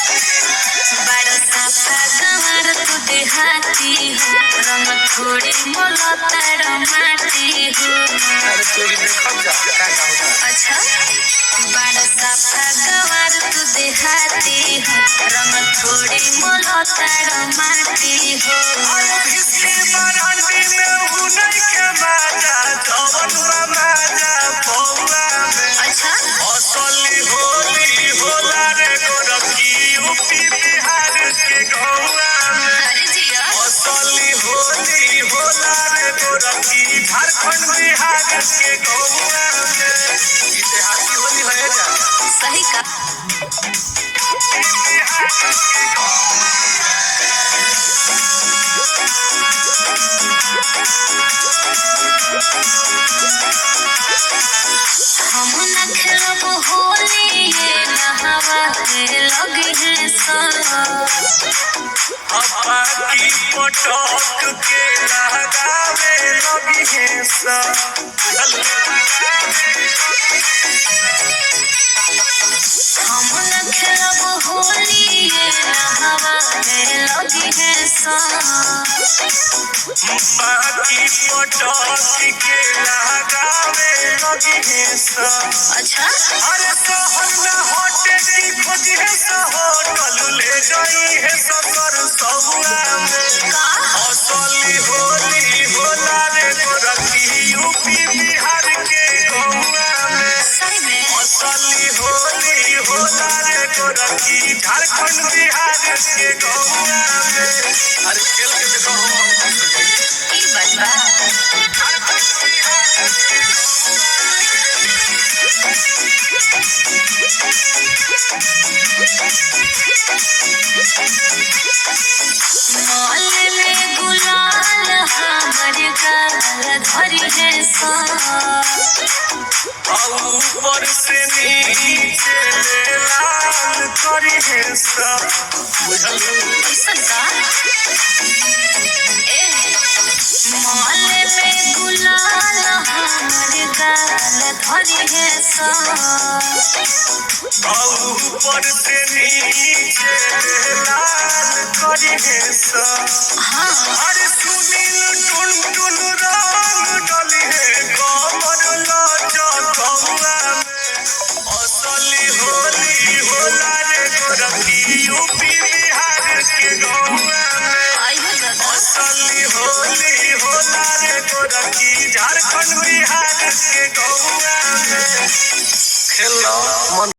बड़ा साफा गंवार तू देहाती हो, रंग थोड़ी मोला तारा माटी हो। अरे तू भी देखा जा का होता। अच्छा बड़ा साफा गंवार तू देहाती हो, रंग थोड़ी मोला तारा माटी हो। अरे किसकी बराती में हूँ नहीं के बाजा जवन माजा पौआ में। अच्छा असली होली होला रे गोरखी यूपी बिहार के गौआ में। अरे जिया असली होली होला रे गोरखी झारखंड बिहार के गौआ में। इतिहासी होली है जा सही का हम न खेलब होली ये नहावा के लगे हैं सारा। हवा की पटक के लगावे लगी है सा। हम न खेलब होली ये नहावा के लगे हैं सारा। बाकी पटक के लगावे लगी है सा। अच्छा अरे शहर में होटे की खोज है सा होटल ले गई है ससुर सहुआ में। का असली होली होला रे गोरखी यूपी बिहार के गौआ में। सही में असली होली होला रे गोरखी झारखंड बिहार के गौआ में। अरे खेल के देखो ई बात बा। मॉल में गुलाल हमर गाल धरी है सा। ऊपर से नीचे ले लाल करी है सब। बुझल ऐसा का ए मॉल में गुलाल हमर गाल धरी है सा। ऊपर से नीचे ले लाल करी है सब। हाँ अरे सुनील टुन टुन रंग डली है कमर लचा कौआ में। असली होली होला रे गोरखी यूपी बिहार के गौआ में। आइयो दादा असली होली होला रे गोरखी झारखंड बिहार के गौआ में। खेलो मन